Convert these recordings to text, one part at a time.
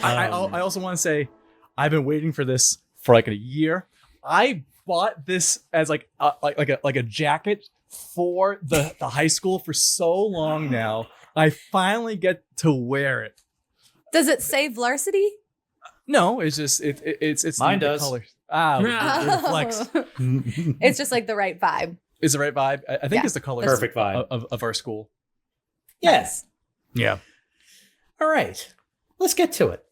I also want to say, I've been waiting for this for like a year. I bought this as like a jacket for the high school for so long now. I finally get to wear it. Does it say Vlarsity? No, it's just it's mine the does. colors. It reflects. It's just like the right vibe. It's the right vibe. I think it's the colors. Perfect vibe of our school. Yes. Yeah. All right. Let's get to it.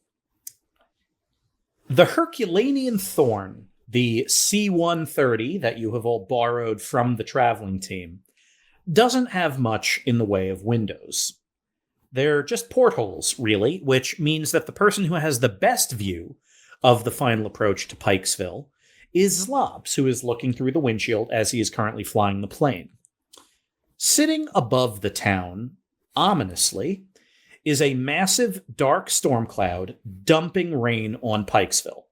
The Herculanean Thorn, the C-130 that you have all borrowed from the traveling team, doesn't have much in the way of windows. They're just portholes, really, which means that the person who has the best view of the final approach to Pikesville is Zlobs, who is looking through the windshield as he is currently flying the plane. Sitting above the town, ominously, is a massive dark storm cloud dumping rain on Pikesville.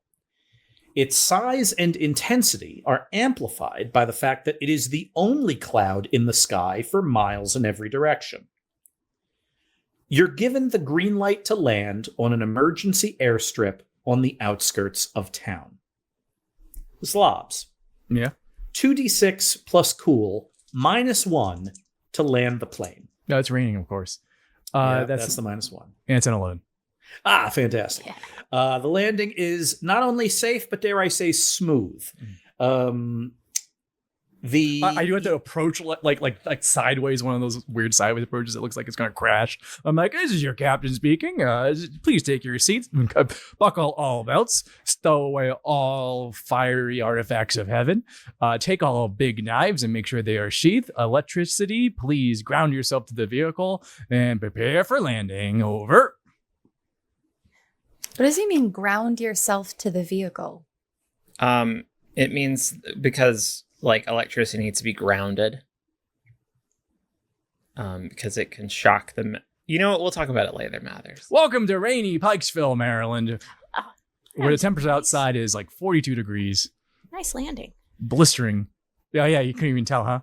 Its size and intensity are amplified by the fact that it is the only cloud in the sky for miles in every direction. You're given the green light to land on an emergency airstrip on the outskirts of town. Zlobs. Yeah. 2d6 plus cool, -1 to land the plane. No, it's raining, of course. That's the -1. And it's an 11. Ah, fantastic. Yeah. The landing is not only safe, but dare I say, smooth. I do have to approach like sideways, one of those weird sideways approaches that looks like it's going to crash. I'm like, this is your captain speaking. Please take your seats, buckle all belts, stow away all fiery artifacts of heaven, take all big knives and make sure they are sheathed. Electricity, please ground yourself to the vehicle and prepare for landing. Over. What does he mean, ground yourself to the vehicle? It means because like electricity needs to be grounded. Because it can shock them. You know what? We'll talk about it later, Mathers. Welcome to rainy Pikesville, Maryland, where the temperature outside is like 42 degrees. Nice landing. Blistering. Yeah, you couldn't even tell, huh?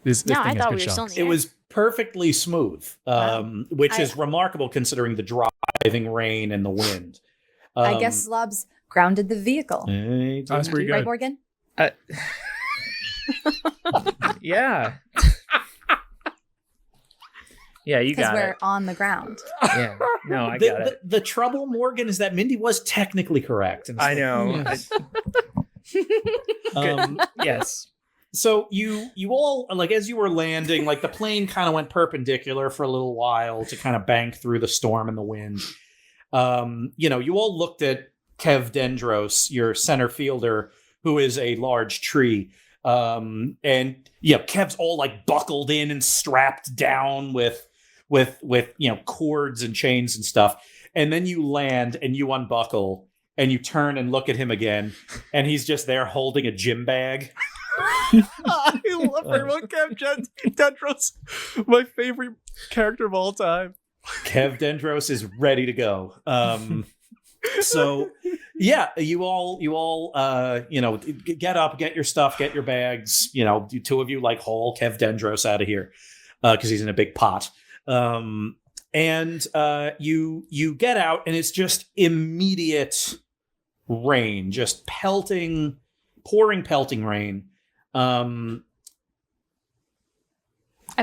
This No, thing I has thought good we were shock. still in the It air. was perfectly smooth, which is remarkable considering the driving rain and the wind. I guess Zlobs grounded the vehicle. That's pretty Right, good. Morgan? Yeah. Yeah, you Because got we're it. on the ground. Yeah. No, I got it. The trouble, Morgan, is that Mindy was technically correct. And I know. Yes. So you all, like, as you were landing, like the plane kind of went perpendicular for a little while to kind of bank through the storm and the wind. You all looked at Kev Dendros, your center fielder, who is a large tree. Kev's all like buckled in and strapped down with cords and chains and stuff. And then you land and you unbuckle and you turn and look at him again, and he's just there holding a gym bag. I love everyone. Kev Dendros, my favorite character of all time. Kev Dendros is ready to go. So yeah, you all get up, get your stuff, get your bags. You two of you like haul Kev Dendros out of here because he's in a big pot. And you get out, and it's just immediate rain, just pouring pelting rain. I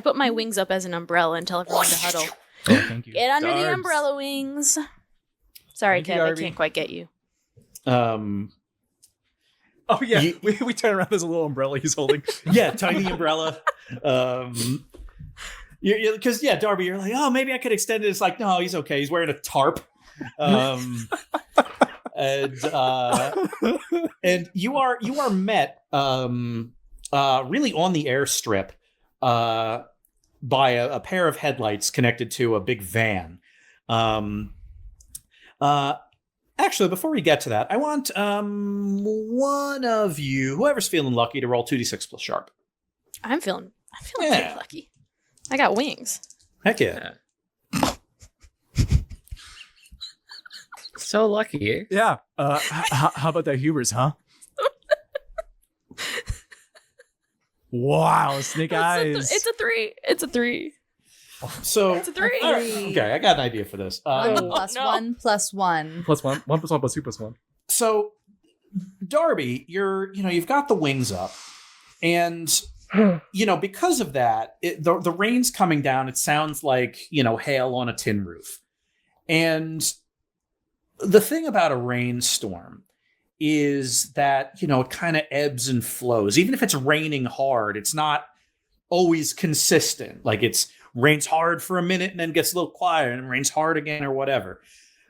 put my wings up as an umbrella and tell everyone to huddle. Oh, thank you. Get under the Darbs. umbrella wings. Sorry, Thank you, Kev, I Darby. can't quite get you. Oh yeah, we turn around. There's a little umbrella he's holding. Yeah, tiny umbrella. Because Darby, you're like, oh, maybe I could extend it. It's like, no, he's okay. He's wearing a tarp. And you are met really on the airstrip by a pair of headlights connected to a big van. Actually, before we get to that, I want one of you, whoever's feeling lucky, to roll 2d6 plus sharp. I'm feeling Yeah. pretty lucky. I got wings. Heck yeah. So lucky. Yeah. How about that hubris, huh? Wow, snake eyes. It's a 3. It's a 3. So It's a 3. all right, okay, I got an idea for this. One plus no. 1 plus 1. +1. 1 + 1 + 2 + 1. So Darby, you've got the wings up, and because of that, the rain's coming down. It sounds like hail on a tin roof. And the thing about a rainstorm is that it kind of ebbs and flows. Even if it's raining hard, it's not always consistent. Like it's rains hard for a minute and then gets a little quiet and rains hard again or whatever.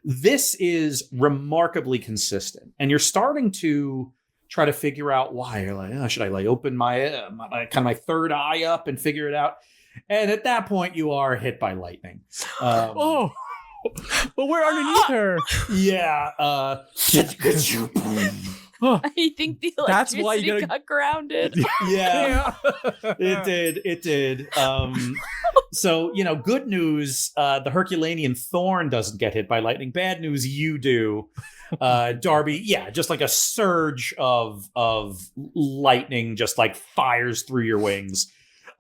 This is remarkably consistent, and you're starting to try to figure out why. You're like, should I open my kind of my third eye up and figure it out? And at that point, you are hit by lightning. Oh, but we're underneath her. Yeah. Oh, I think the That's why electricity you gotta- got grounded. Yeah. It did. So, good news, the Herculanean thorn doesn't get hit by lightning. Bad news, you do. Darby, just like a surge of lightning just like fires through your wings.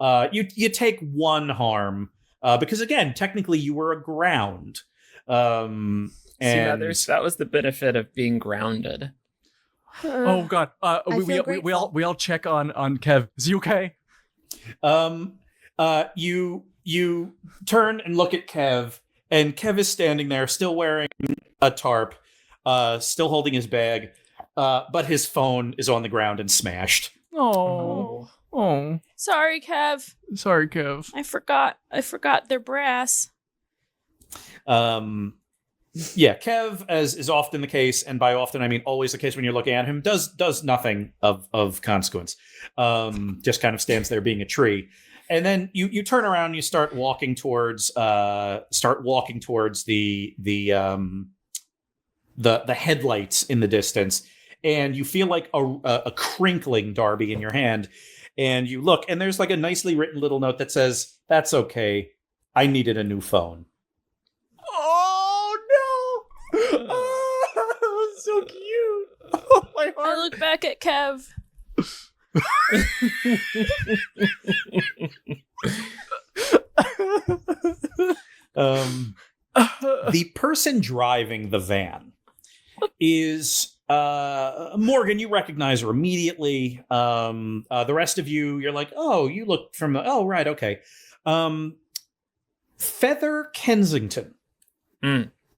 You take 1 harm, because again, technically you were aground. And See, others, that was the benefit of being grounded. Oh God. feel We grateful. all check on Kev. Is he okay? You turn and look at Kev, and Kev is standing there, still wearing a tarp, still holding his bag, but his phone is on the ground and smashed. Oh. Oh. Sorry, Kev. Sorry, Kev. I forgot their brass. Kev, as is often the case, and by often I mean always the case when you're looking at him, does nothing of consequence. Just kind of stands there being a tree. And then you turn around and you start walking towards the headlights in the distance, and you feel like a crinkling, Darby, in your hand, and you look, and there's like a nicely written little note that says, "That's okay, I needed a new phone." Oh no! Oh, so cute. Oh, my I look back at Kev. The person driving the van is Morgan. You recognize her immediately. The rest of you, you're like, oh, you look from. Oh, right, okay. Feather Kensington,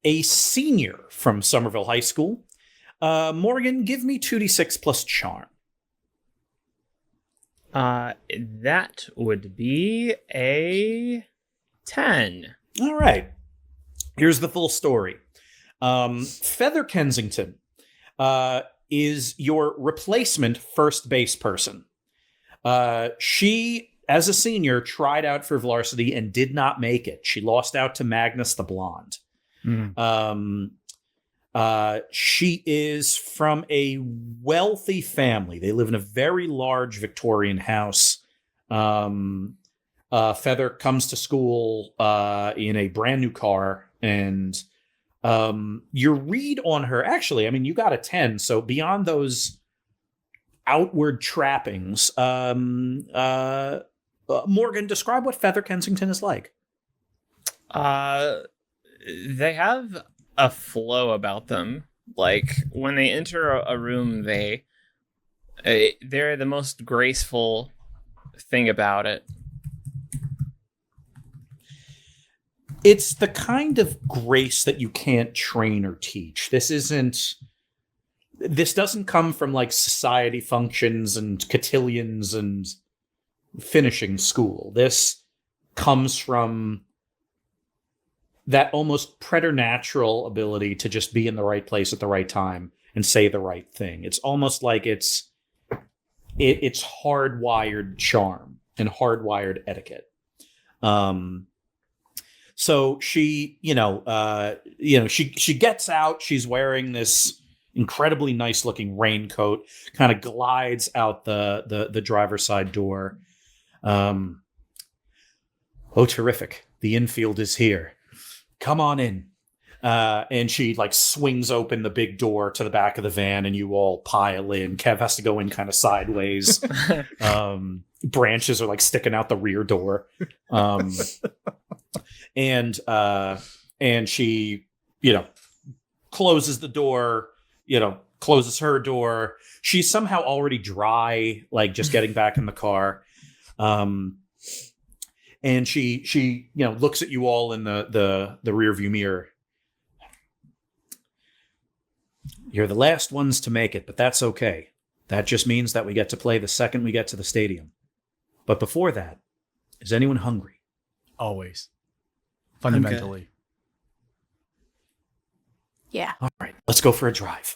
a senior from Somerville High School. Morgan, give me 2d6 plus charm. That would be a 10. All right. Here's the full story. Feather Kensington is your replacement first base person. She, as a senior, tried out for Vlarsity and did not make it. She lost out to Magnus the Blonde. She is from a wealthy family. They live in a very large Victorian house. Feather comes to school in a brand new car, and your read on her, actually, I mean, you got a 10, so beyond those outward trappings, Morgan, describe what Feather Kensington is like. They have a flow about them. Like when they enter a room, they're the most graceful thing about it. It's the kind of grace that you can't train or teach. This doesn't come from like society functions and cotillions and finishing school. This comes from that almost preternatural ability to just be in the right place at the right time and say the right thing. It's almost like it's hardwired charm and hardwired etiquette. So she, she gets out. She's wearing this incredibly nice looking raincoat, kind of glides out the driver's side door. Oh, terrific. The infield is here. Come on in. And she like swings open the big door to the back of the van, and you all pile in. Kev has to go in kind of sideways. Branches are like sticking out the rear door. and she, closes the door, closes her door. She's somehow already dry, like just getting back in the car. And she looks at you all in the rear view mirror. You're the last ones to make it, but that's okay. That just means that we get to play the second we get to the stadium. But before that, is anyone hungry? Always. Fundamentally. Yeah. All right, let's go for a drive.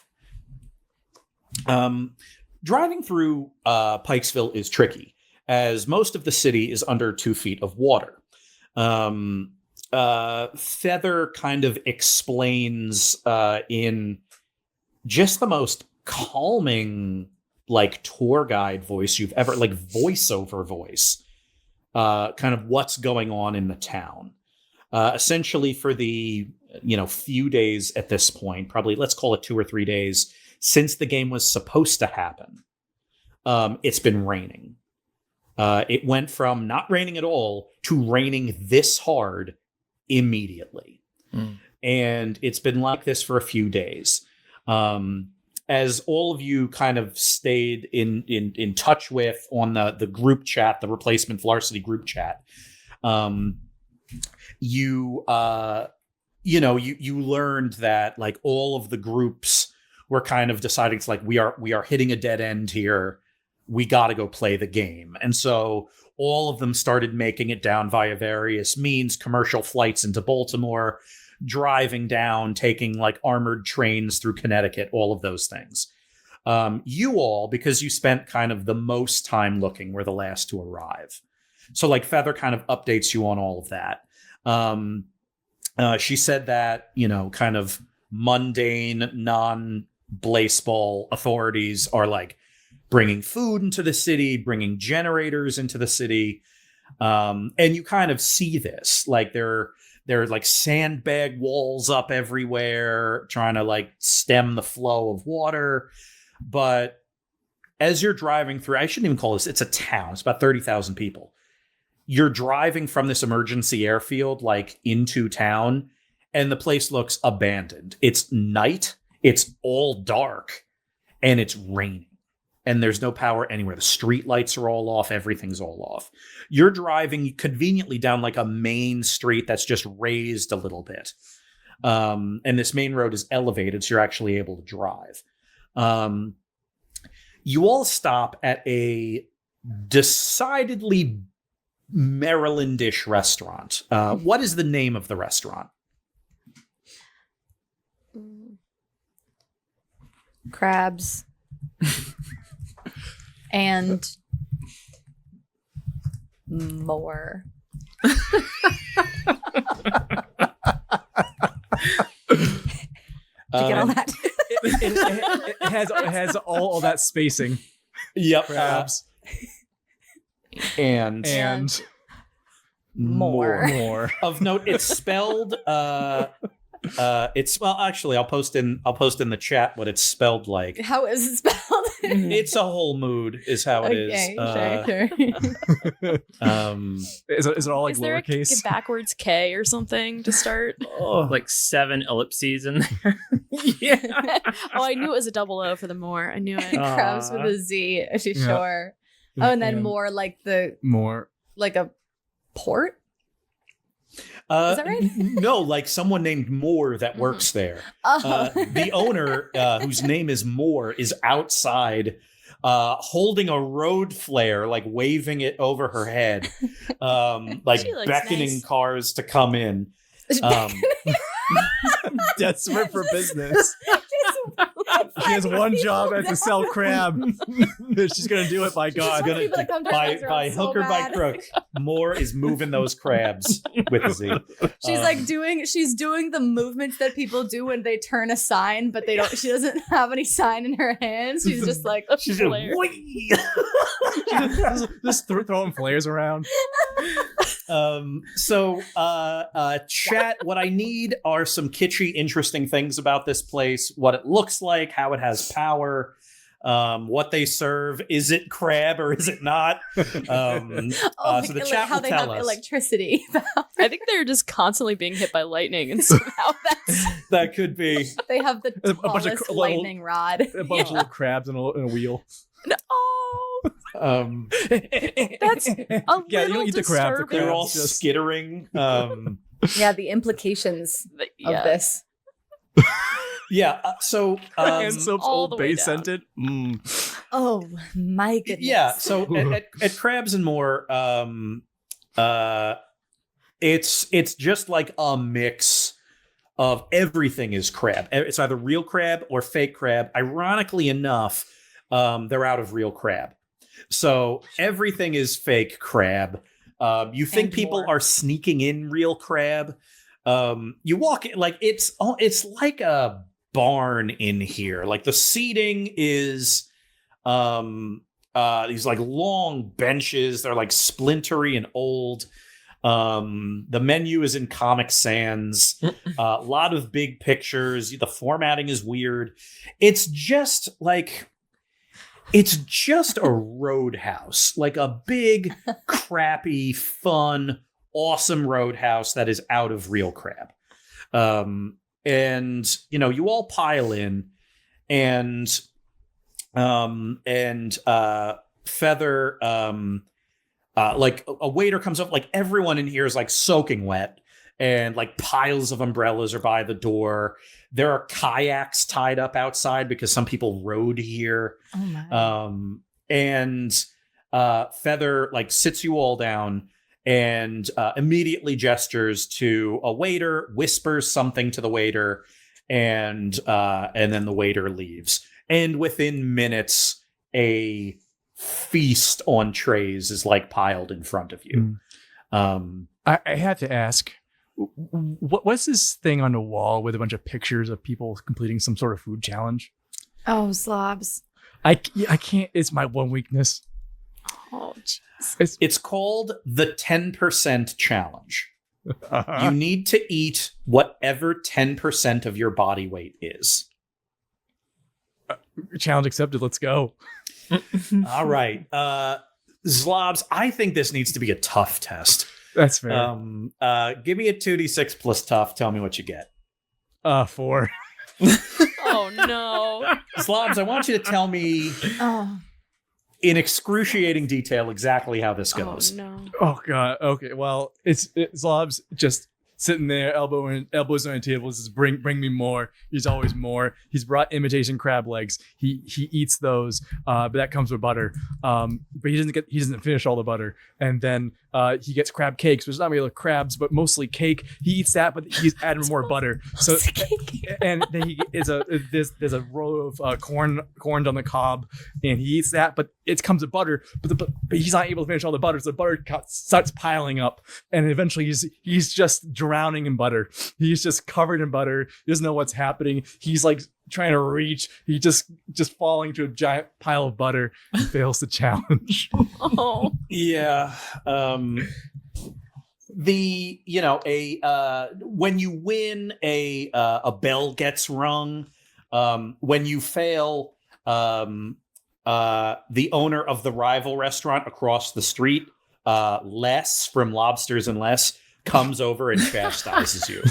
Driving through Pikesville is tricky, as most of the city is under 2 feet of water. Feather kind of explains in just the most calming, like, tour guide voice you've ever, like, voiceover voice, kind of what's going on in the town. Essentially, for the few days at this point, probably let's call it 2 or 3 days since the game was supposed to happen, it's been raining. It went from not raining at all to raining this hard immediately. And it's been like this for a few days. As all of you kind of stayed in touch with on the group chat, the replacement Vlarsity group chat, you learned that, like, all of the groups were kind of deciding to, like, we are hitting a dead end here. We got to go play the game. And so all of them started making it down via various means, commercial flights into Baltimore, driving down, taking, like, armored trains through Connecticut, all of those things. You all, because you spent kind of the most time looking, were the last to arrive. So, like, Feather kind of updates you on all of that. She said that, kind of mundane, non-Blaseball authorities are, like, bringing food into the city, bringing generators into the city. And you kind of see this, like, there are, like, sandbag walls up everywhere trying to, like, stem the flow of water. But as you're driving through, I shouldn't even call this, it's a town. It's about 30,000 people. You're driving from this emergency airfield, like, into town, and the place looks abandoned. It's night, it's all dark, and it's raining. And there's no power anywhere. The street lights are all off. Everything's all off. You're driving conveniently down, like, a main street that's just raised a little bit. And this main road is elevated, so you're actually able to drive. You all stop at a decidedly Marylandish restaurant. What is the name of the restaurant? Crabs. And more. Did you get all that? It has all that spacing. Yep. Crabs. And more. Of note, it's spelled actually I'll post in the chat what it's spelled like. How is it spelled? It's a whole mood is how it is. Sure. Is it all, like, Is there lowercase? a backwards K or something to start? Like 7 ellipses in there. Yeah. Oh, I knew it was a double O for the more. I knew it. Crabs with a Z, she's Yeah. sure. Oh, and then more like More. like a port? Is that right? No, like someone named Moore that works there. Oh. The owner, whose name is Moore, is outside holding a road flare, like waving it over her head, like She looks beckoning nice. cars to come in. Desperate for business. She has one job at to sell crab. She's gonna do it, by God. She's people that come to her By restaurant so hook or by bad. crook, Moore is moving those crabs with a Z. She's like she's doing the movements that people do when they turn a sign, but she doesn't have any sign in her hands. She's just like, she's flare. Just throwing flares around. Chat, what I need are some kitschy, interesting things about this place, what it looks like, how it has power, What they serve, is it crab or is it not? So the chat how will they tell have us. electricity. I think they're just constantly being hit by lightning, and somehow that's That could be. They have the A bunch of tallest little- lightning rod. A bunch of little crabs in a wheel. oh, that's a Yeah, you don't eat the crabs. The disturbing. They're all crabs just skittering. Yeah, the implications Yeah. of this. Yeah. So. and soap's all old the way base down. scented. Oh my goodness. Yeah. So at Crabs and More, it's just like a mix of everything is crab. It's either real crab or fake crab. Ironically enough, they're out of real crab, so everything is fake crab. You think And people more. are sneaking in real crab. You walk in, like it's like a barn in here. Like the seating is these like long benches. They're like splintery and old. The menu is in Comic Sans. A lot of big pictures. The formatting is weird. It's just a roadhouse, like a big, crappy, fun, awesome roadhouse that is out of real crab. And you all pile in, and Feather, like a waiter comes up, like everyone in here is like soaking wet, and like piles of umbrellas are by the door. There are kayaks tied up outside because some people rode here. Oh my. And Feather like sits you all down and immediately gestures to a waiter, whispers something to the waiter, and then the waiter leaves. And within minutes, a feast on trays is like piled in front of you. I had to ask, what's this thing on the wall with a bunch of pictures of people completing some sort of food challenge? Oh, Zlobs. I can't. It's my one weakness. Oh, jeez. It's called the 10% challenge. Uh-huh. You need to eat whatever 10% of your body weight is. Challenge accepted. Let's go. All right. Zlobs, I think this needs to be a tough test. That's fair. Give me a 2d6 plus tough. Tell me what you get. 4. Oh no. Zlobs, I want you to tell me Oh. in excruciating detail exactly how this goes. Oh no. Oh god. Okay. Well, it's Zlobs just sitting there, elbows on the table. Says, "Bring me more." He's always more. He's brought imitation crab legs. He eats those, but that comes with butter. But he doesn't finish all the butter. And then he gets crab cakes, which is not really crabs, but mostly cake. He eats that, but he's adding more butter. So and then there's a row of corn on the cob, and he eats that, but it comes with butter. But he's not able to finish all the butter, so the butter starts piling up, and eventually he's just drowning in butter. He's just covered in butter. He doesn't know what's happening. He's like trying to reach. He just falling into a giant pile of butter and fails the challenge. Oh. Yeah. When you win, a bell gets rung. When you fail, the owner of the rival restaurant across the street, Les from Lobsters and Les, comes over and chastises you.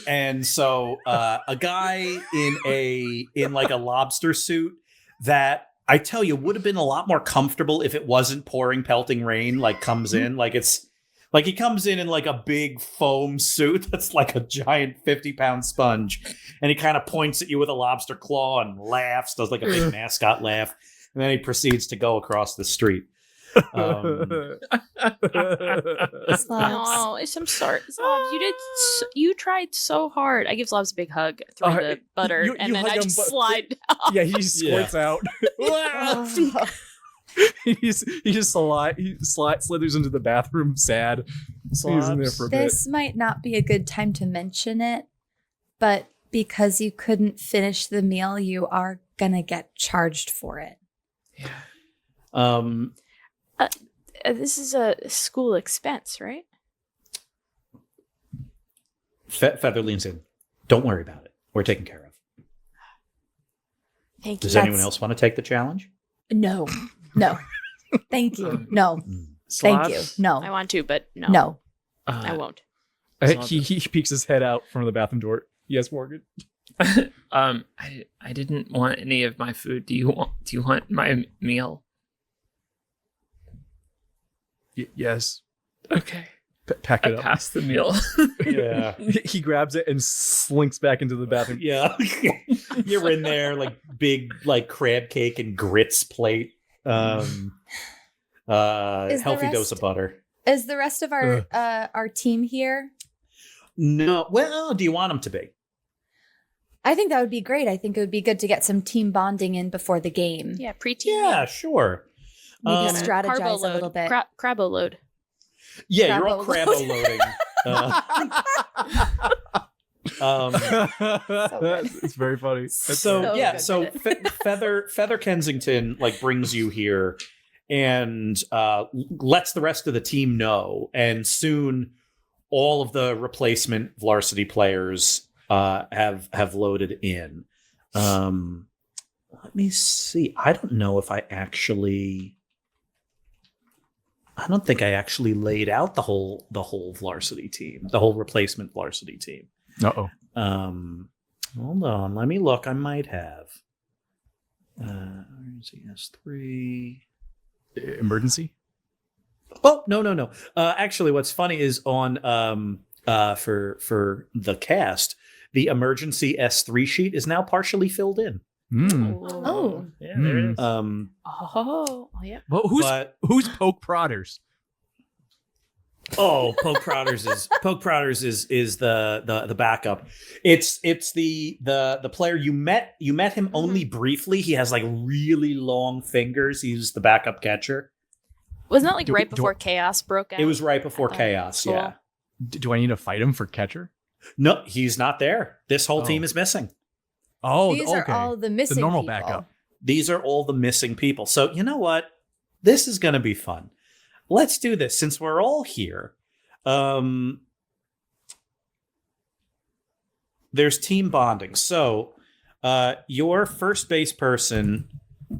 And so a guy in like a lobster suit that I tell you would have been a lot more comfortable if it wasn't pouring pelting rain, like comes in, like it's like he comes in like a big foam suit that's like a giant 50-pound sponge, and he kind of points at you with a lobster claw and laughs, does like a big mascot laugh, and then he proceeds to go across the street. Oh, I'm sorry. Zlobs, you tried so hard. I give Zlobs a big hug through the butter, you and then hug I him, just but- slide down. Yeah, he squirts out. he just slithers into the bathroom sad. He's in there for a bit. This might not be a good time to mention it, but because you couldn't finish the meal, you are gonna get charged for it. This is a school expense, right? Feather leans in. Don't worry about it. We're taken care of. Thank you. Does anyone else want to take the challenge? No. Thank you. No. Thank you. I No. want to, but no. No. I won't. He peeks his head out from the bathroom door. Yes, Morgan. I didn't want any of my food. Do you want my meal? Yes. Okay. Pack I it up. pass the meal. Yeah. He grabs it and slinks back into the bathroom. Yeah. You're in there, like big, like crab cake and grits plate. Healthy dose of butter. Is the rest of our team here? No. Well, do you want them to be? I think that would be great. I think it would be good to get some team bonding in before the game. Yeah, pre-team. Yeah, sure. Maybe Carbo strategize a load. little bit. Crabbo load. Yeah, you're all Crabbo crabbo loading. It's very funny. So good. Feather Kensington like brings you here and lets the rest of the team know, and soon all of the replacement Vlarsity players have loaded in. Let me see. I don't know if I don't think I actually laid out the whole Vlarsity team, the whole replacement Vlarsity team. Uh-oh. Hold on, let me look. I might have. S3. Emergency? Oh, no. Actually, what's funny is on for the cast, the emergency S3 sheet is now partially filled in. Oh. Yeah, there it is. Oh, yeah. Well, who's Poke Prodders? Oh, Poke Prodders is the backup. It's the player you met him only briefly. He has like really long fingers. He's the backup catcher. Wasn't that like right before chaos broke out? It was right before thought- chaos. Cool. Yeah. Do I need to fight him for catcher? No, he's not there. This whole Oh. team is missing. Oh, These okay. are all the missing the normal people. backup. These are all the missing people. So you know what? This is going to be fun. Let's do this since we're all here. There's team bonding. So your first base person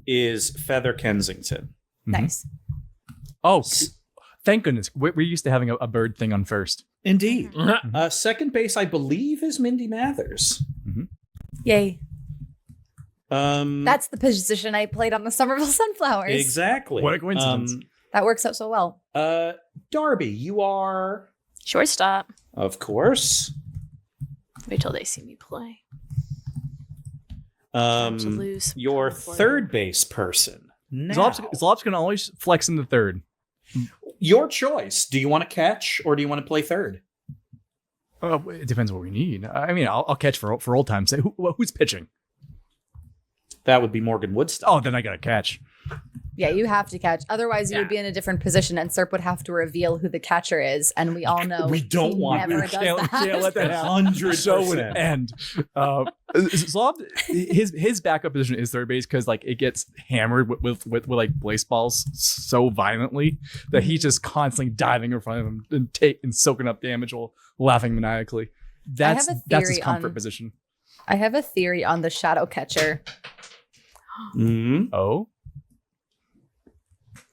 is Feather Kensington. Nice. Oh, thank goodness. We're used to having a bird thing on first. Indeed. Mm-hmm. Second base, I believe, is Mindy Mathers. Yay. That's That's the position I played on the Somerville Sunflowers. exactly. What a coincidence. That works out so well. Darby, you are, Shortstop. of course. Wait till they see me play. To lose. Your third base person. Now. Zlobs can always flex in the third. Your choice. Do you want to catch or do you want to play third? It depends what we need. I mean, I'll catch for old time's sake. Who's pitching? That would be Morgan Woodstock. Oh, then I gotta catch. Yeah, you have to catch. Otherwise, you would be in a different position, and Serp would have to reveal who the catcher is. And we all know We don't he want never that. does that. Can't let that happen. 100%. Show would end. Zlob, his backup position is third base because like it gets hammered with like baseballs so violently that he's just constantly diving in front of him and soaking up damage while laughing maniacally. That's his comfort position. I have a theory on the shadow catcher. Mm-hmm. Oh.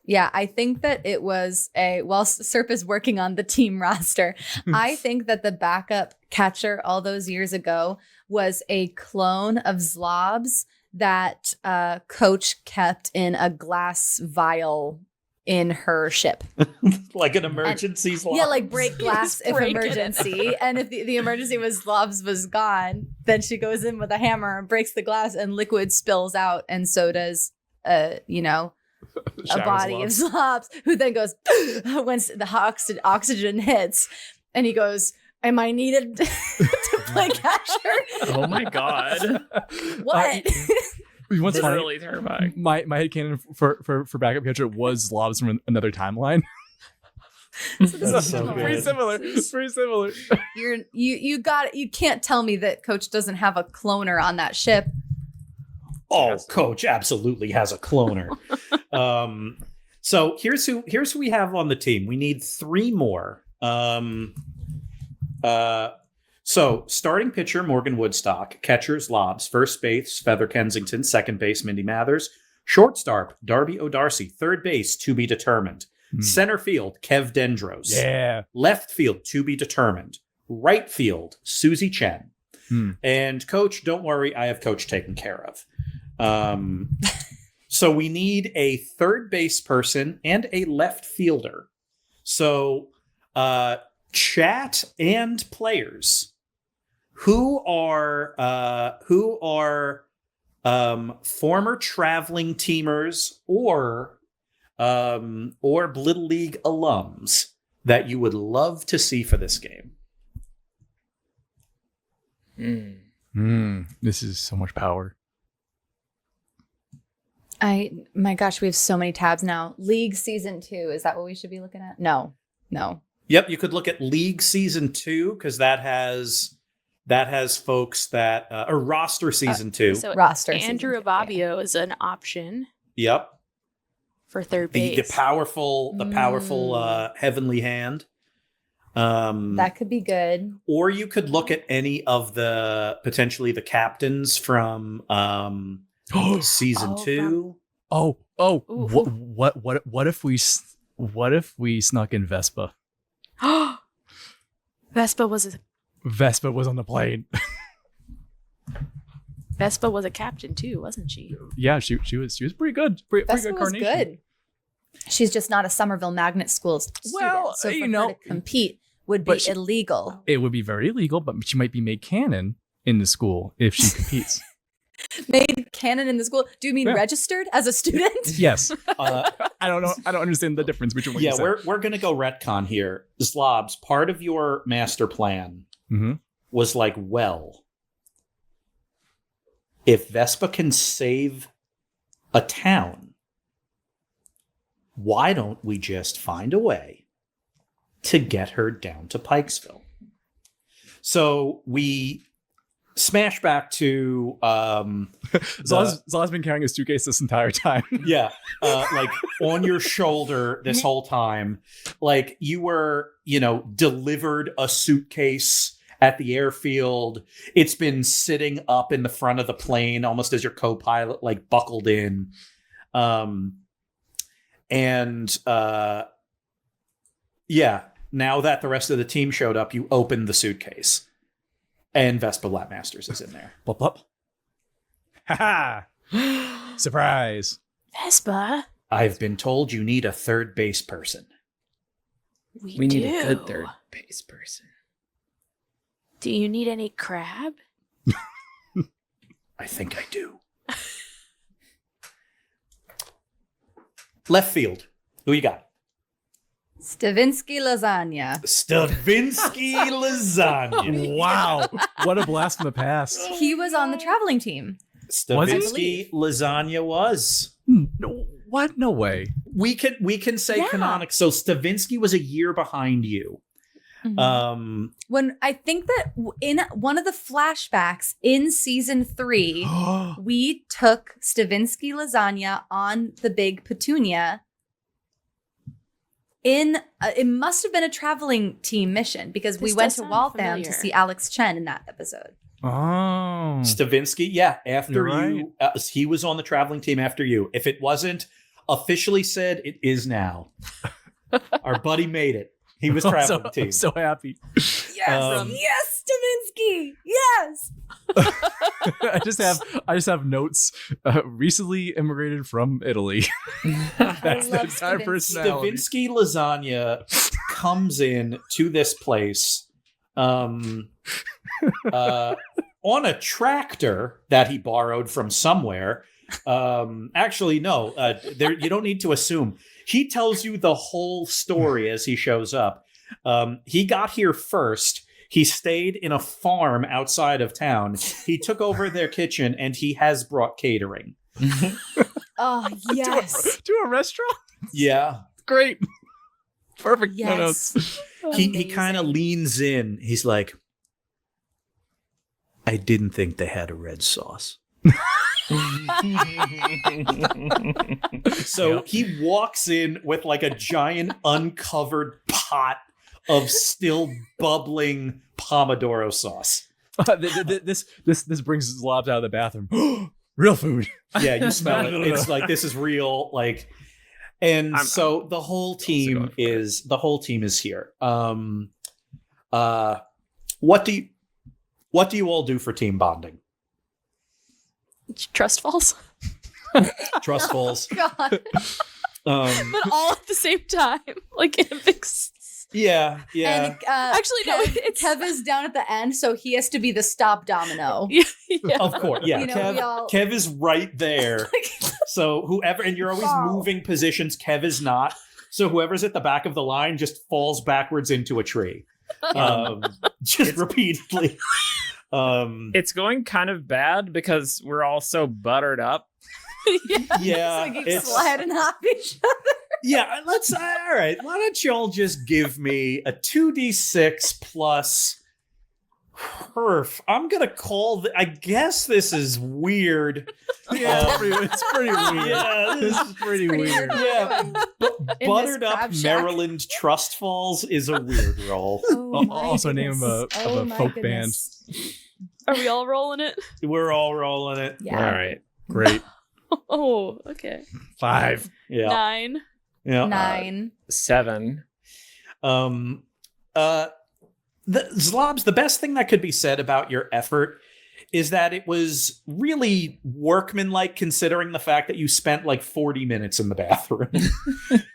Yeah, I think that it was while Serp is working on the team roster, I think that the backup catcher all those years ago was a clone of Zlobs that Coach kept in a glass vial in her ship. Like an emergency slot. Yeah, like break glass if break it. emergency. And if the emergency was Zlobs was gone, then she goes in with a hammer and breaks the glass and liquid spills out. And so does, a body of Zlobs, who then goes once the oxygen hits, and he goes, "Am I needed to play catcher?" Oh my god. What? What's funny? Really terrifying. My headcanon for backup catcher was Zlobs from another timeline. That's so Pretty good. similar. Pretty similar. You can't tell me that Coach doesn't have a cloner on that ship. Oh, Coach absolutely has a cloner. So here's who we have on the team. We need three more. So, starting pitcher Morgan Woodstock, catcher Zlobs, first base Feather Kensington, second base Mindy Mathers, shortstop Darby O'Darcy, third base to be determined, center field Kev Dendros, Yeah. left field to be determined, right field Susie Chen, and coach, don't worry, I have coach taken care of. So we need a third base person and a left fielder. So, chat and players, who are former traveling teamers or Blittle League alums that you would love to see for this game? This is so much power. My gosh, we have so many tabs now. League season 2, is that what we should be looking at? No. Yep, you could look at League Season 2 because that has folks that or roster Season 2. So Roster Andrew season two, Ababio is an option Yep, for third the base. powerful heavenly hand. That could be good. Or you could look at any of the potentially the captains from Season 2. Ooh. What if we snuck in Vespa? Vespa was On the plane. a captain too, wasn't she? Yeah, she was pretty good. Pretty Vespa good was carnation. good. She's just not a Somerville Magnet School student. Well, so for you her know, to compete would be but she- illegal. It would be very illegal, but she might be made canon in the school if she competes. Made canon in the school. Do you mean Yeah. registered as a student? Yes. I don't know. I don't understand the difference between what you Yeah, said. we're gonna go retcon here. Zlobs, part of your master plan Mhm. was like, well, if Vespa can save a town, why don't we just find a way to get her down to Pikesville? So we smash back to Zlob's been carrying a suitcase this entire time. yeah, like on your shoulder this whole time. Like you were, delivered a suitcase at the airfield. It's been sitting up in the front of the plane almost as your co-pilot like buckled in. Yeah, now that the rest of the team showed up, you opened the suitcase. And Vespa Lapmasters is in there. Blop, blop. Ha ha! Surprise! Vespa. I've been told you need a third base person. We need a good third base person. Do you need any crab? I think I do. Left field. Who you got? Stavinsky lasagna. Stavinsky lasagna. Wow! What a blast from the past. He was on the traveling team. Stavinsky lasagna was. No, what? No way. We can say Yeah. canonic. So Stavinsky was a year behind you. When I think that in one of the flashbacks in season 3, we took Stavinsky lasagna on the Big Petunia. It must have been a traveling team mission because we This went does to sound Waltham familiar. to see Alex Chen in that episode. Oh. Stavinsky, yeah, after You're you, he was on the traveling team after you. If it wasn't officially said, it is now. Our buddy made it. He was traveling team. I'm so happy. Yes, yes, Stavinsky, yes. I just have notes. Recently immigrated from Italy. That's the love entire Stavinsky. personality. Stavinsky lasagna comes in to this place on a tractor that he borrowed from somewhere. Actually, no, you don't need to assume. He tells you the whole story as he shows up. He got here first. He stayed in a farm outside of town. He took over their kitchen, and he has brought catering. Oh, yes. To a restaurant? Yeah. Great. Perfect. Yes. Notes. He kind of leans in. He's like, I didn't think they had a red sauce. So he walks in with like a giant uncovered pot of still bubbling Pomodoro sauce. This brings Zlobs out of the bathroom. Real food. Yeah, you smell it. It's like, this is real. Like, and so the whole team is here. What do you all do for team bonding? Trust falls. Trust falls. God. But all at the same time. Like in a big Yeah. And actually no, Kev is down at the end, so he has to be the stop domino. yeah. Of course. Yeah. You know, Kev is right there. So whoever, and you're always moving positions, Kev is not. So whoever's at the back of the line just falls backwards into a tree. Just repeatedly. It's going kind of bad because we're all so buttered up. Yeah. So keep sliding off each other. Yeah, let's. All right. Why don't y'all just give me a 2d6 plus perf? I'm gonna call. I guess this is weird. Yeah, it's pretty weird. Yeah, this is pretty weird. Yeah, buttered up crab shack. Maryland Trust Falls is a weird role. Oh my Also name of a my folk goodness. Are we all rolling it? We're all rolling it. Yeah. All right. Great. Oh, okay. 5. Yeah. 9. Yeah. 9. 7. The Zlobs, the best thing that could be said about your effort is that it was really workmanlike, considering the fact that you spent like 40 minutes in the bathroom.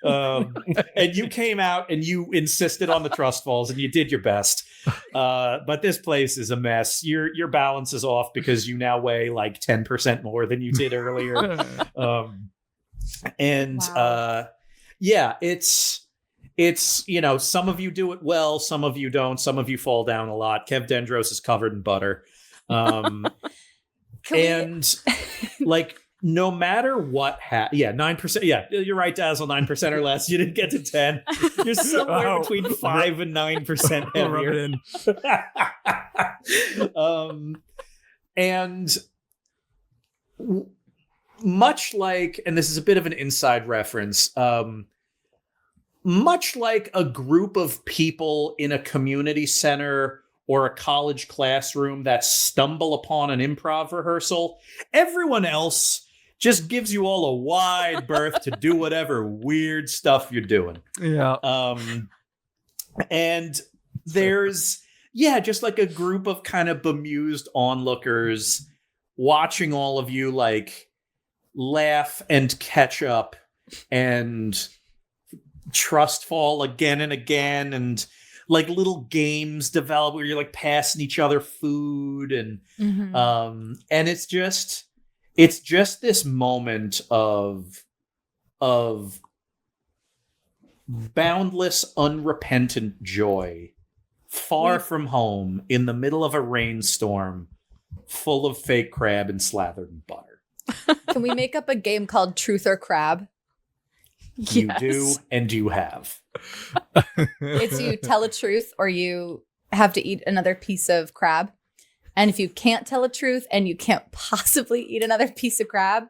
And you came out and you insisted on the trust falls and you did your best. But this place is a mess. Your balance is off because you now weigh like 10% more than you did earlier. Yeah, it's, you know, some of you do it well, some of you don't, some of you fall down a lot. Kev Dendros is covered in butter. Like, no matter what 9%. Yeah, you're right, Dazzle, 9% or less. You didn't get to 10. You're somewhere between 5 and 9% heavier. And much like, and this is a bit of an inside reference, much like a group of people in a community center or a college classroom that stumble upon an improv rehearsal, everyone else just gives you all a wide berth to do whatever weird stuff you're doing. Yeah. And there's, just like a group of kind of bemused onlookers watching all of you like laugh and catch up and trust fall again and again, and like little games develop where you're like passing each other food and and it's just this moment of boundless unrepentant joy far from home in the middle of a rainstorm full of fake crab and slathered in butter. Can we make up a game called Truth or Crab? You do, and you have. It's you tell a truth or you have to eat another piece of crab. And if you can't tell a truth and you can't possibly eat another piece of crab,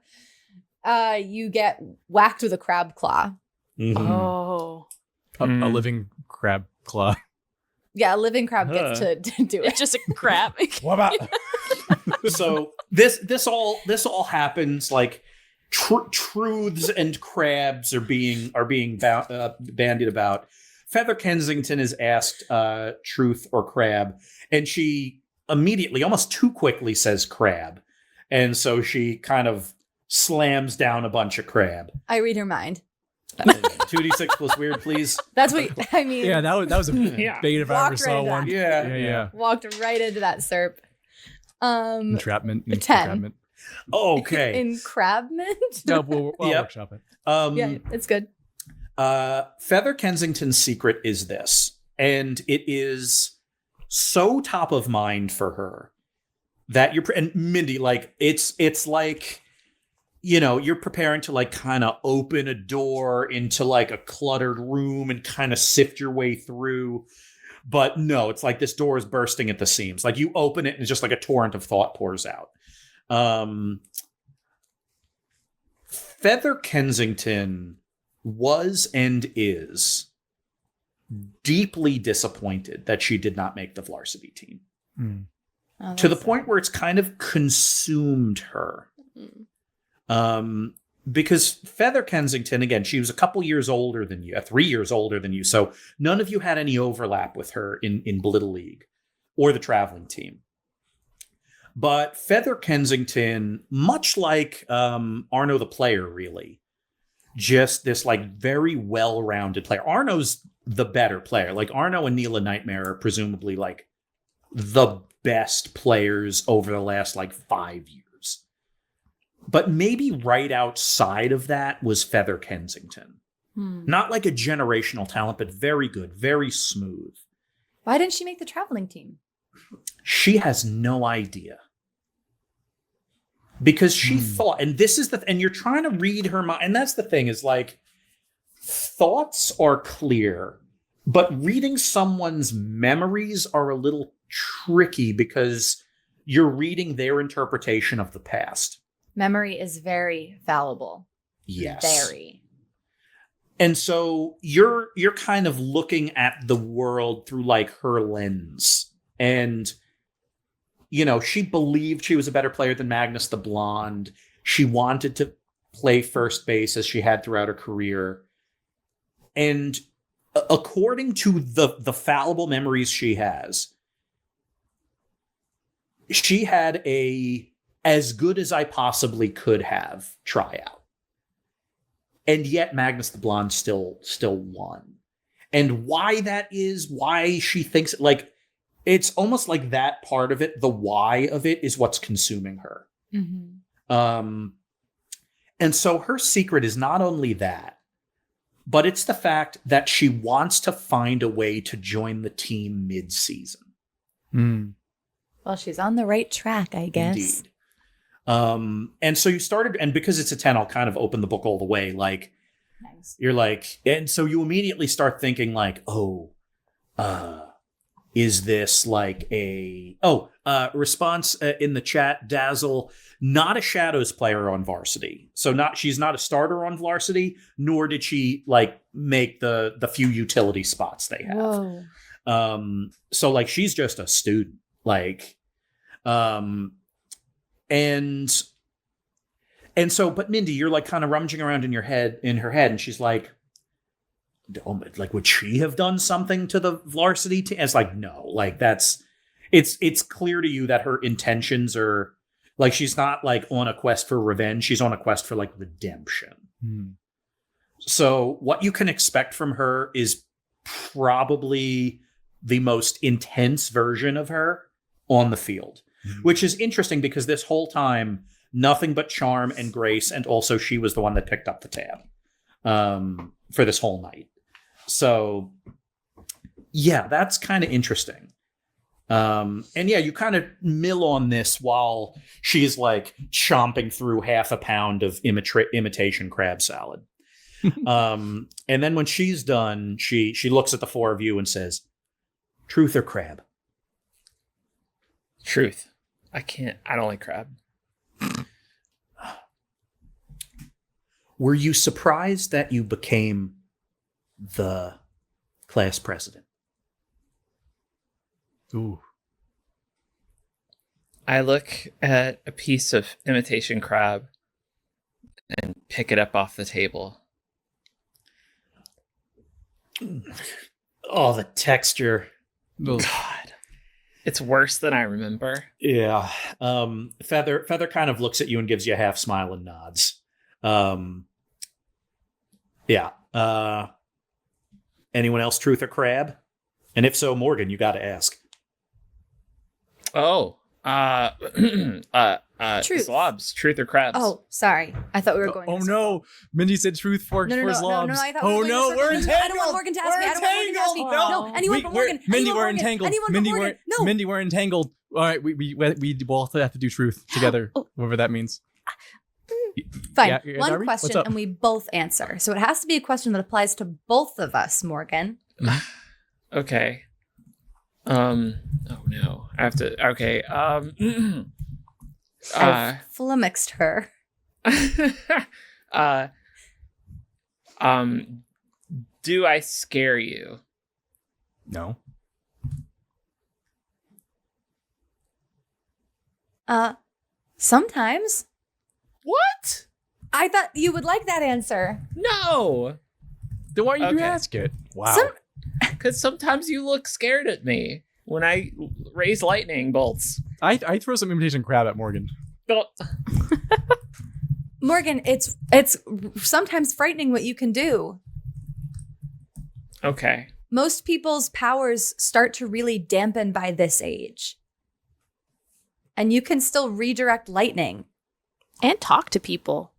you get whacked with a crab claw. Oh. A living crab claw. Yeah, a living crab gets to do it. It's just a crab. What about? So this all happens like truths and crabs are being bandied about. Feather Kensington is asked truth or crab, and she immediately, almost too quickly, says crab, and so she kind of slams down a bunch of crab. I read her mind. 2d6 plus weird, please. That's what I mean. Yeah, that was a bait if I ever Walked saw right into one. that. Yeah. Walked right into that, Serp. Entrapment. 10. Entrapment. Okay. Encrabment? No, we'll workshop it. Yeah, it's good. Feather Kensington's secret is this, and it is so top of mind for her that and Mindy, like it's like, you know, you're preparing to like kind of open a door into like a cluttered room and kind of sift your way through. But no, it's like this door is bursting at the seams. Like you open it and it's just like a torrent of thought pours out. Feather Kensington was and is deeply disappointed that she did not make the Vlarsity team. Oh, To the that's point sad. where it's kind of consumed her. Because Feather Kensington, again, she was a couple years older than you, 3 years older than you. So none of you had any overlap with her in Blittle League or the traveling team. But Feather Kensington, much like Arno the player, really, just this like very well-rounded player. Arno's the better player. Like Arno and Neela Nightmare are presumably like the best players over the last like 5 years. But maybe right outside of that was Feather Kensington. Not like a generational talent, but very good, very smooth. Why didn't she make the traveling team? She has no idea. Because she thought, and this is and you're trying to read her mind, and that's the thing, is like, thoughts are clear, but reading someone's memories are a little tricky because you're reading their interpretation of the past. Memory is very fallible. Yes. Very. And so you're kind of looking at the world through like her lens. And, you know, she believed she was a better player than Magnus the Blonde. She wanted to play first base as she had throughout her career. And according to the fallible memories she has, she had a as good as I possibly could have tryout. And yet Magnus the Blonde still won. And why that is, why she thinks, like, it's almost like that part of it, the why of it, is what's consuming her. And so her secret is not only that, but it's the fact that she wants to find a way to join the team mid-season. Well, she's on the right track, I guess. Indeed. And so you started, and because it's a 10, I'll kind of open the book all the way. Like, Nice. you're like, and so you immediately start thinking like, is this like response in the chat, Dazzle, not a Shadows player on Varsity. So she's not a starter on Vlarsity, nor did she like make the few utility spots they have. Whoa. So like she's just a student. Like, and so, but Mindy, you're like kind of rummaging around in her head, and she's like, like, would she have done something to the Vlarsity team? It's like, no, like it's clear to you that her intentions are like, she's not like on a quest for revenge. She's on a quest for like redemption. So what you can expect from her is probably the most intense version of her on the field, which is interesting because this whole time, nothing but charm and grace. And also she was the one that picked up the tab for this whole night. So yeah, that's kind of interesting. And yeah, you kind of mill on this while she's like chomping through half a pound of imitation crab salad. And then when she's done, she looks at the four of you and says, truth or crab? Truth. I don't like crab. Were you surprised that you became the class president? Ooh. I look at a piece of imitation crab and pick it up off the table. Oh, the texture. Ugh. God. It's worse than I remember. Yeah. Feather kind of looks at you and gives you a half smile and nods. Yeah. Anyone else, truth or crab? And if so, Morgan, you got to ask. Oh. Truth. Zlobs, truth or crabs? Oh, sorry. I thought we were going. Oh in a no, Mindy said truth for No, Zlobs. I thought Oh we were no, we're going in a circle. I don't want entangled. Morgan to ask me. I don't want Morgan to ask me. No, anyone but Morgan. Mindy, Anyone we're but Morgan. entangled. Anyone but Mindy, Morgan. No. Mindy, we're entangled. All right, we both have to do truth together, whatever that means. Fine. Yeah, One Darby? What's question up? and we both answer. So it has to be a question that applies to both of us, Morgan. Okay. Oh no. I have to. Okay. I've flummoxed her. Do I scare you? No. Sometimes. What? I thought you would like that answer. No. Then why you Okay. ask it? Wow. Because sometimes you look scared at me when I raise lightning bolts. I throw some imitation crab at Morgan. Oh. Morgan, it's sometimes frightening what you can do. Okay. Most people's powers start to really dampen by this age. And you can still redirect lightning. And talk to people.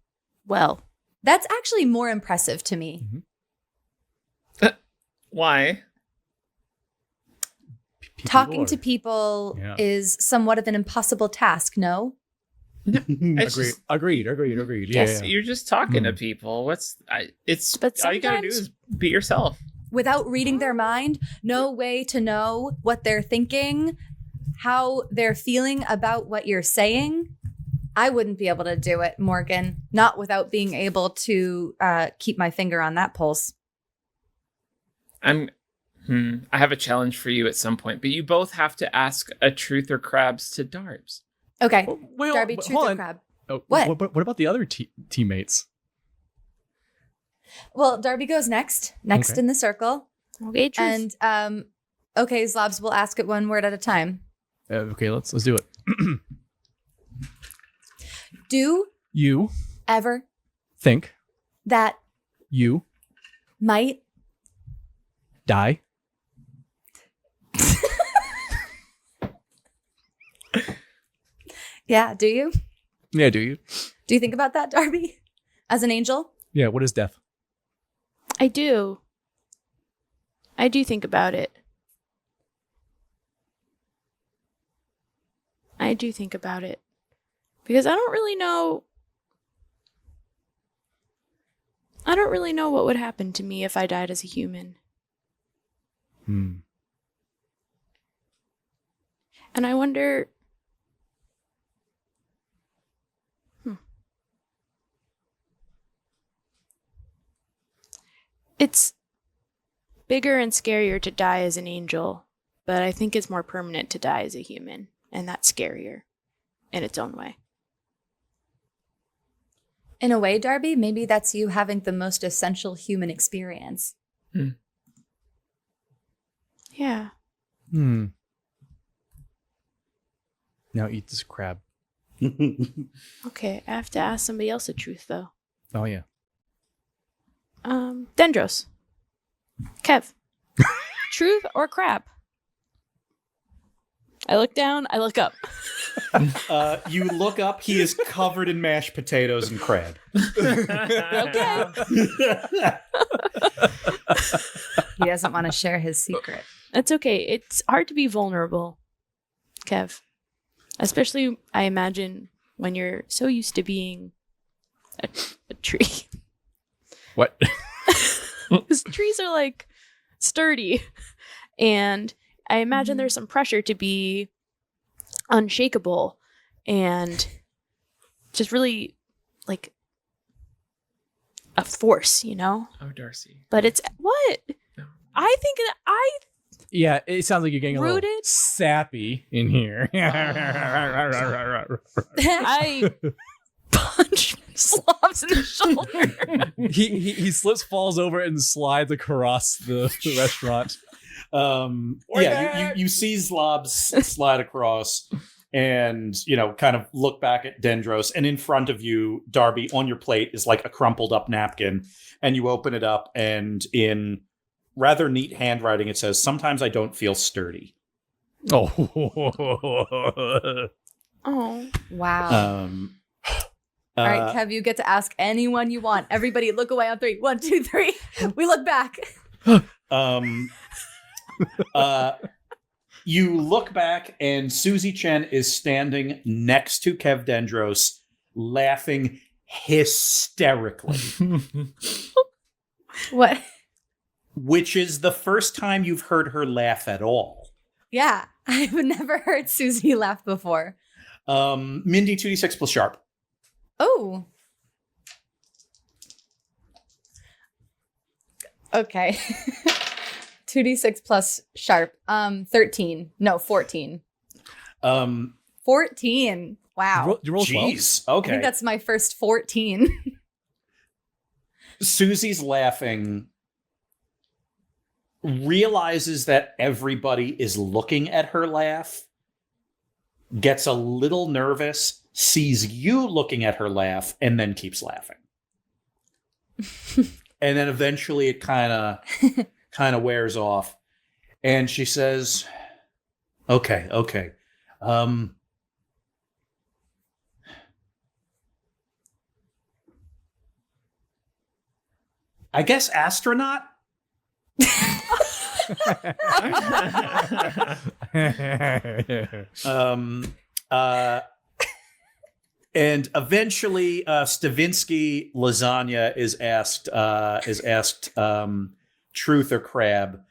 Well, That's actually more impressive to me. Why? Talking to people Yeah. is somewhat of an impossible task, no? It's Agreed. just- Agreed. Yeah, Yes, yeah. you're just talking to Mhm. people. But all you gotta do sometimes- is be yourself. Without reading their mind, no way to know what they're thinking, how they're feeling about what you're saying. I wouldn't be able to do it, Morgan, not without being able to keep my finger on that pulse. I have a challenge for you at some point, but you both have to ask a truth or crabs to Darbs. Okay, Well, Darby, but truth hold or on. crab? Oh, What? What about the other teammates? Well, Darby goes next Okay. in the circle. okay, truth. And okay, Zlobs, we'll ask it one word at a time. Okay, let's do it. Do You ever think that you might die? Yeah, do you? Yeah, do you? Do you think about that, Darby? As an angel? Yeah, what is death? I do. I do think about it. I do think about it. Because I don't really know what would happen to me if I died as a human. And I wonder It's bigger and scarier to die as an angel, but I think it's more permanent to die as a human, and that's scarier in its own way. In a way, Darby, maybe that's you having the most essential human experience. Yeah. Now eat this crab. Okay, I have to ask somebody else the truth, though. Oh, yeah. Dendros. Kev. Truth or crap? I look down, I look up. You look up, he is covered in mashed potatoes and crab. Okay. He doesn't want to share his secret. That's okay. It's hard to be vulnerable, Kev. Especially, I imagine, when you're so used to being a tree. What? Because trees are, like, sturdy. And I imagine there's some pressure to be unshakable and just really, like, a force, you know? Oh, Darcy. But it's... What? No. I think that I... Yeah, it sounds like you're getting a little Rooted? sappy in here. I punch Zlobs in the shoulder. he slips, falls over, and slides across the restaurant. You see Zlobs slide across and, kind of look back at Dendros, and in front of you, Darby, on your plate is like a crumpled up napkin, and you open it up, and in rather neat handwriting it says, "Sometimes I don't feel sturdy." Oh. Oh. Wow. All right, Kev, you get to ask anyone you want. Everybody look away on 3. 1, 2, 3. We look back. You look back, and Susie Chen is standing next to Kev Dendros, laughing hysterically. What? Which is the first time you've heard her laugh at all. Yeah, I've never heard Susie laugh before. Mindy, 2d6 plus sharp. Oh. Okay. 2d6 plus sharp. 13. No, 14. 14. Wow. You roll 12? Jeez. I Okay. think that's my first 14. Susie's laughing, realizes that everybody is looking at her laugh, gets a little nervous, sees you looking at her laugh, and then keeps laughing. And then eventually it kind of wears off. And she says, okay. I guess astronaut? And eventually Stavinsky Lasagna is asked truth or crab.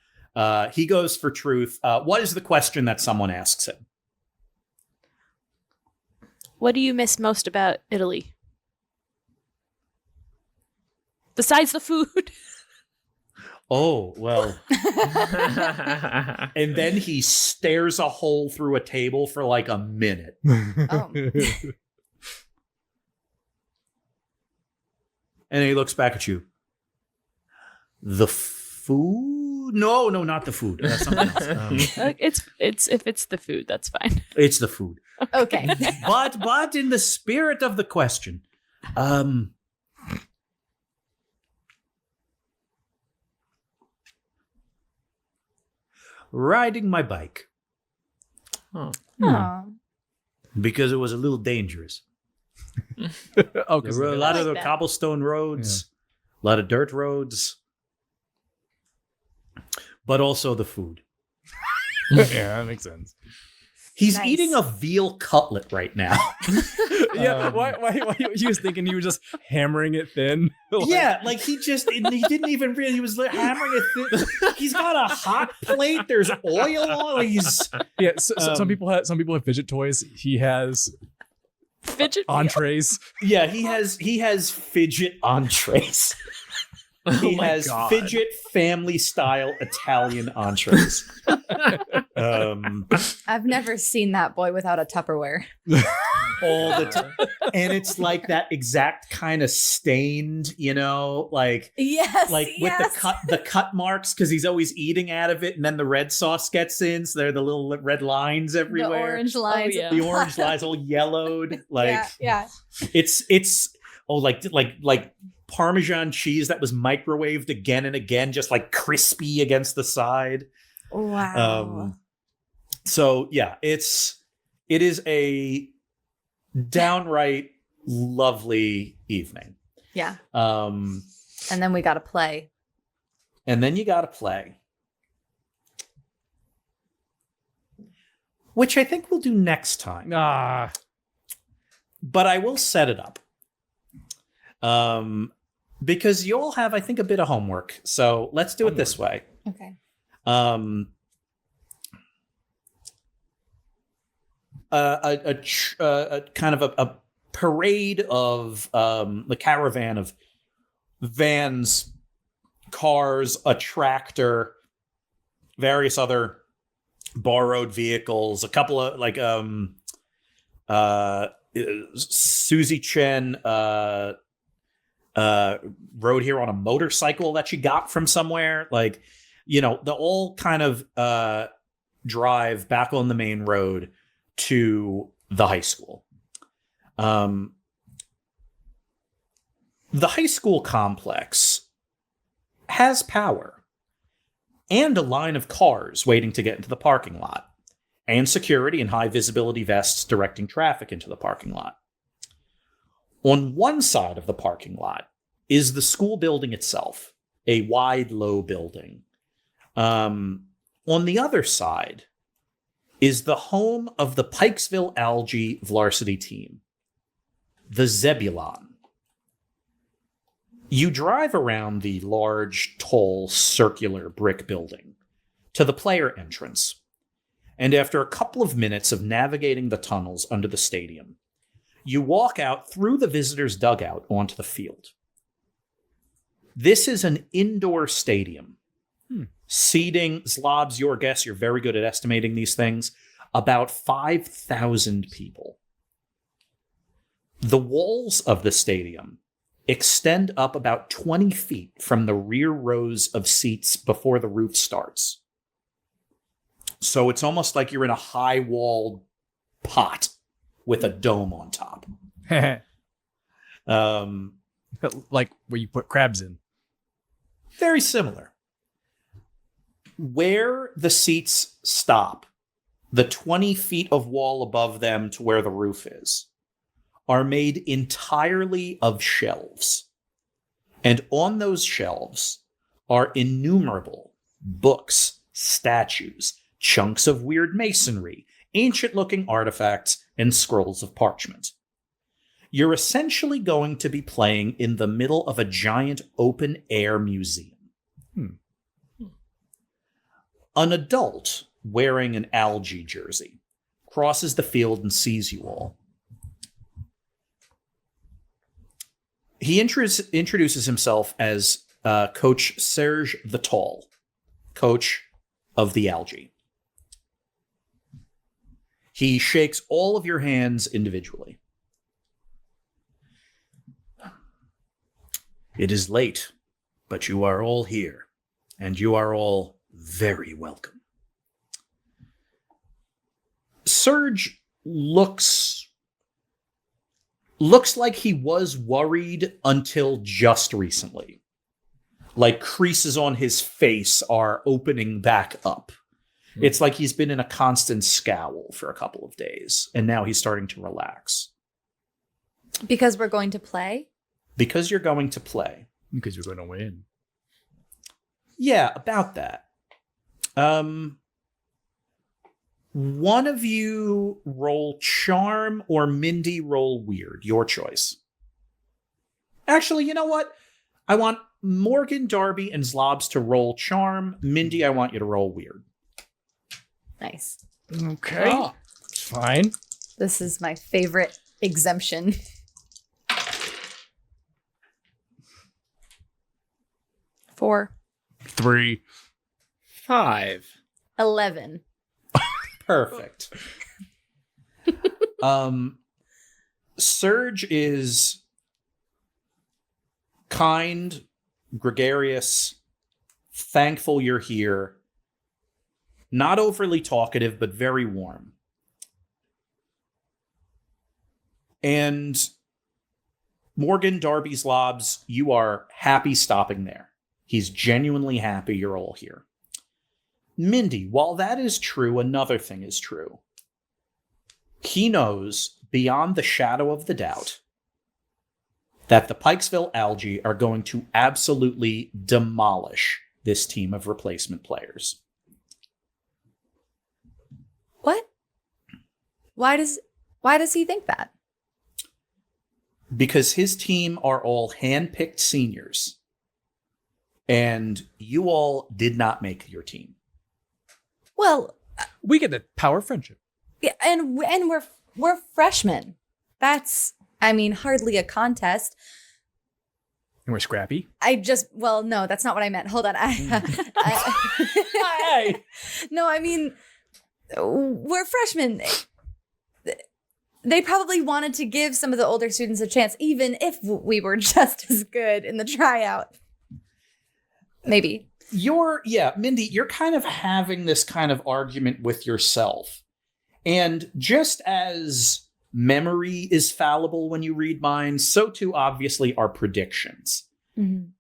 He goes for truth. What is the question that someone asks him? What do you miss most about Italy? Besides the food. Oh, well. And then he stares a hole through a table for like a minute. Oh. And he looks back at you. The food? No, not the food. Something else. It's if it's the food, that's fine. It's the food. Okay. But in the spirit of the question, riding my bike Aw. because it was a little dangerous. Oh, There were a lot I of the like that. cobblestone roads, a lot of dirt roads, but also the food. yeah, that makes sense. He's Nice. eating a veal cutlet right now. Yeah, why he was thinking he was just hammering it thin. Like- Yeah, like he didn't even really, he was hammering it thin. He's got a hot plate, there's oil on it. yeah. So some people have fidget toys. He has Fidget entrees. Yeah, he has fidget entrees. He my has God. fidget family style Italian entrees. I've never seen that boy without a Tupperware. All the time. And it's like that exact kind of stained, like Yes. with the cut marks, because he's always eating out of it, and then the red sauce gets in, so there are the little red lines The everywhere. orange lines. yeah. The orange lines all yellowed. Like yeah. it's like Parmesan cheese that was microwaved again and again, just like crispy against the side. Wow. So yeah, it is a downright lovely evening. Yeah. And And then we got to play. then you got to play, which I think we'll do next time. Ah, But I will set it up. Because you all have, I think, a bit of homework. So let's do it this way. Okay. A kind of a parade of the caravan of vans, cars, a tractor, various other borrowed vehicles, a couple of like Susie Chen rode here on a motorcycle that she got from somewhere. Like, they all kind of drive back on the main road to the high school. The high school complex has power and a line of cars waiting to get into the parking lot, and security and high visibility vests directing traffic into the parking lot. On one side of the parking lot is the school building itself, a wide, low building. On the other side is the home of the Pikesville Algae Vlarsity team, the Zebulon. You drive around the large, tall, circular brick building to the player entrance, and after a couple of minutes of navigating the tunnels under the stadium, you walk out through the visitor's dugout onto the field. This is an indoor stadium, seating, Zlobs, your guess, you're very good at estimating these things, about 5,000 people. The walls of the stadium extend up about 20 feet from the rear rows of seats before the roof starts. So it's almost like you're in a high-walled pot with a dome on top. Like where you put crabs in. Very similar. Where the seats stop, the 20 feet of wall above them to where the roof is, are made entirely of shelves. And on those shelves are innumerable books, statues, chunks of weird masonry, ancient-looking artifacts, and scrolls of parchment. You're essentially going to be playing in the middle of a giant open-air museum. An adult wearing an algae jersey crosses the field and sees you all. He introduces himself as Coach Serge the Tall, coach of the algae. He shakes all of your hands individually. It is late, but you are all here, and you are all very welcome. Serge looks like he was worried until just recently. Like creases on his face are opening back up. It's like he's been in a constant scowl for a couple of days, and now he's starting to relax. Because we're going to play? Because you're going to play. Because you're going to win. Yeah, about that. One of you roll charm or Mindy roll weird. Your choice. Actually, you know what? I want Morgan, Darby, and Zlobs to roll charm. Mindy, I want you to roll weird. Nice. Okay. Oh, fine. This is my favorite exemption. 4. 3. 5. 11. Perfect. Serge is kind, gregarious, thankful you're here. Not overly talkative, but very warm. And Morgan, Darby, Zlobs, you are happy stopping there. He's genuinely happy you're all here. Mindy, while that is true, another thing is true. He knows, beyond the shadow of the doubt, that the Pikesville Algae are going to absolutely demolish this team of replacement players. What? Why does he think that? Because his team are all hand-picked seniors. And you all did not make your team. Well, we get the power of friendship. yeah, and we're freshmen. That's, I mean, hardly a contest. And we're scrappy. Well, no, that's not what I meant. Hold on. No, I mean, we're freshmen. They probably wanted to give some of the older students a chance, even if we were just as good in the tryout. Maybe. Mindy, you're kind of having this kind of argument with yourself. And just as memory is fallible when you read minds, so too obviously are predictions. Mm-hmm.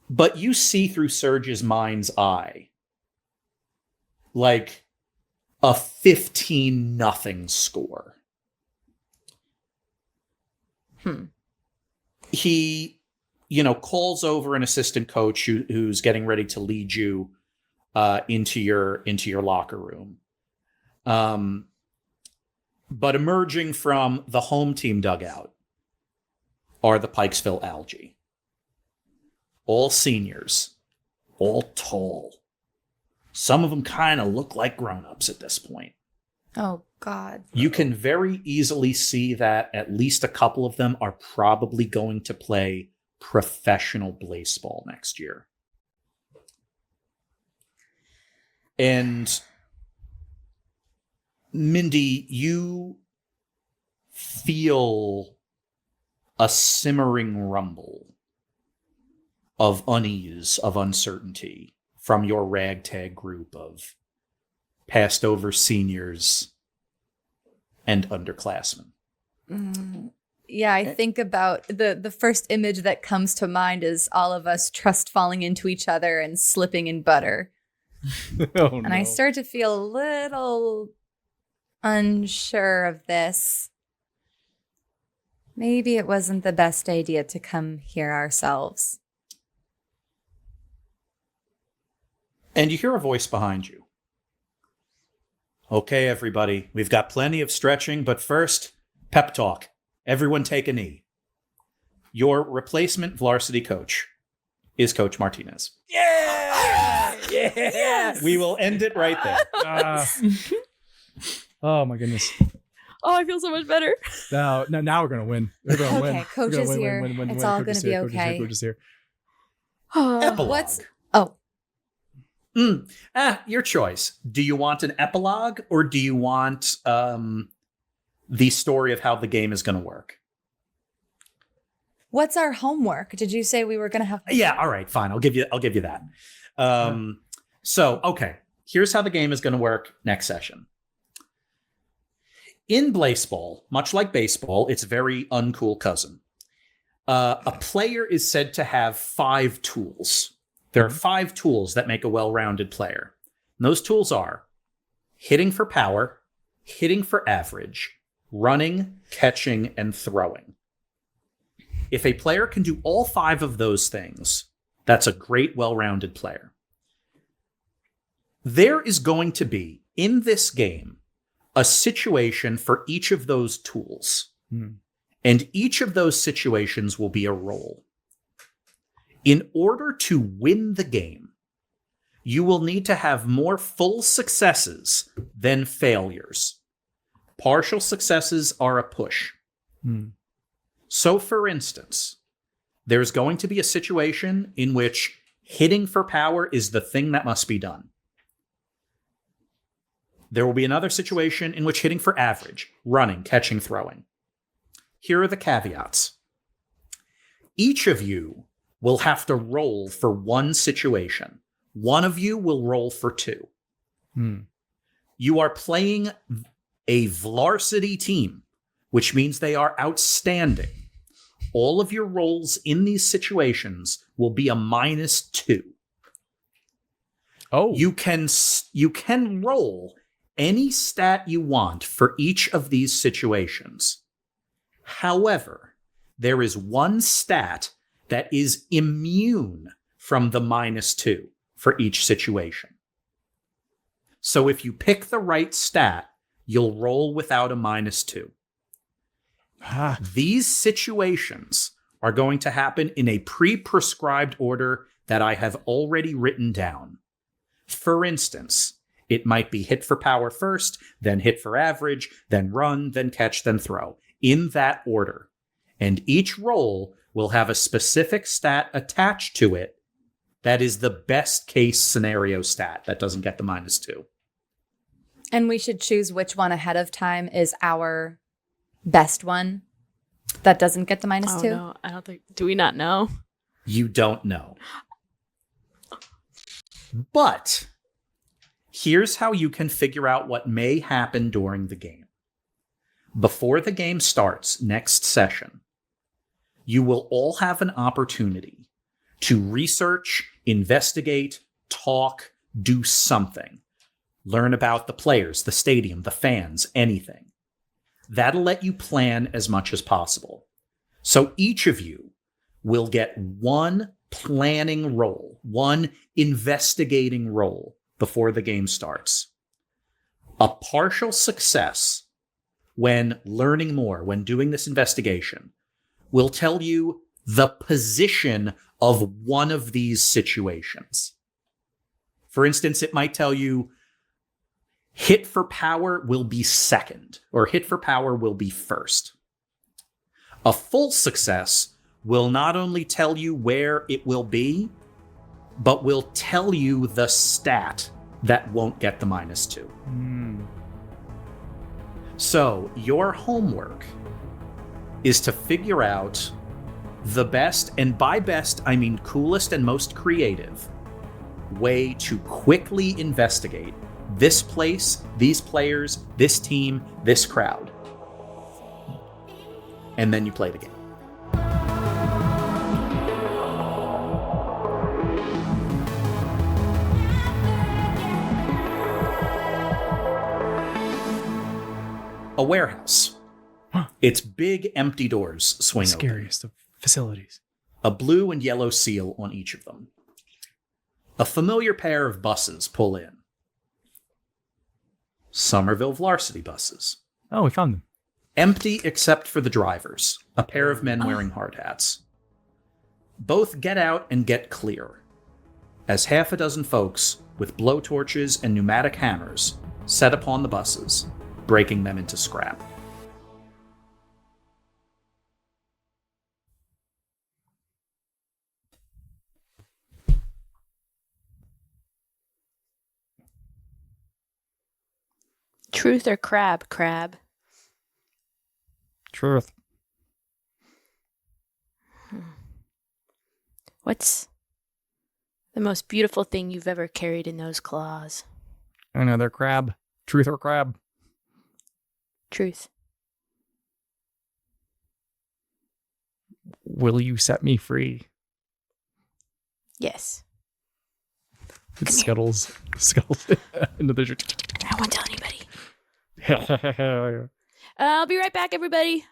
But you see through Serge's mind's eye like a 15-0 score. He calls over an assistant coach who's getting ready to lead you into your locker room. But emerging from the home team dugout are the Pikesville Algae. All seniors, all tall. Some of them kind of look like grown-ups at this point. Oh, God. You can very easily see that at least a couple of them are probably going to play professional blaseball next year. And Mindy, you feel a simmering rumble of unease, of uncertainty from your ragtag group of passed over seniors and underclassmen. Yeah, I think about the first image that comes to mind is all of us trust falling into each other and slipping in butter. And I start to feel a little unsure of this. Maybe it wasn't the best idea to come here ourselves. And you hear a voice behind you. Okay, everybody, we've got plenty of stretching, but first, pep talk. Everyone take a knee. Your replacement Vlarsity coach is Coach Martinez. Yeah! Yeah! Yes! We will end it right there. Oh my goodness. Oh, I feel so much better. Now we're gonna win. We're gonna win. Okay, Coach is here. It's all gonna be okay. Coach is here. Epilogue. What's... Oh, Your choice. Do you want an epilogue or do you want the story of how the game is going to work? what's our homework? Did you say we were going to have... Yeah, all right, fine. I'll give you that. So, okay. Here's how the game is going to work next session. In Blaseball, much like baseball, its very uncool cousin, a player is said to have 5 tools. There are 5 tools that make a well-rounded player. And those tools are hitting for power, hitting for average, running, catching, and throwing. If a player can do all 5 of those things, that's a great, well-rounded player. There is going to be, in this game, a situation for each of those tools. And each of those situations will be a role. In order to win the game, you will need to have more full successes than failures. Partial successes are a push. So, for instance, there's going to be a situation in which hitting for power is the thing that must be done. There will be another situation in which hitting for average, running, catching, throwing. Here are the caveats. Each of you will have to roll for one situation. One of you will roll for 2. You are playing a Vlarsity team, which means they are outstanding. All of your rolls in these situations will be a -2. Oh. You can roll any stat you want for each of these situations. However, there is one stat that is immune from the -2 for each situation. So if you pick the right stat, you'll roll without a -2. These situations are going to happen in a pre-prescribed order that I have already written down. For instance, it might be hit for power first, then hit for average, then run, then catch, then throw. In that order. And each roll will have a specific stat attached to it that is the best case scenario stat that doesn't get the -2. And we should choose which one ahead of time is our best one that doesn't get the -2. Oh, no, I don't think. Do we not know? You don't know. But here's how you can figure out what may happen during the game. Before the game starts next session, you will all have an opportunity to research, investigate, talk, do something. Learn about the players, the stadium, the fans, anything. That'll let you plan as much as possible. So each of you will get one planning role, one investigating role before the game starts. A partial success when learning more, when doing this investigation, will tell you the position of one of these situations. For instance, it might tell you hit for power will be second, or hit for power will be first. A full success will not only tell you where it will be, but will tell you the stat that won't get the -2. Hmm. So your homework is to figure out the best, and by best I mean coolest and most creative, way to quickly investigate this place, these players, this team, this crowd. And then you play the game. A warehouse. Its big empty doors swing open. Scariest of facilities. A blue and yellow seal on each of them. A familiar pair of buses pull in. Somerville Vlarsity buses. Oh, we found them. Empty except for the drivers, a pair of men wearing hard hats. Both get out and get clear, as half a dozen folks with blowtorches and pneumatic hammers set upon the buses, breaking them into scrap. Truth or crab? Crab. Truth. What's the most beautiful thing you've ever carried in those claws? Another crab. Truth or crab? Truth. Will you set me free? Yes. It scuttles into the I won't tell anybody. I'll be right back, everybody.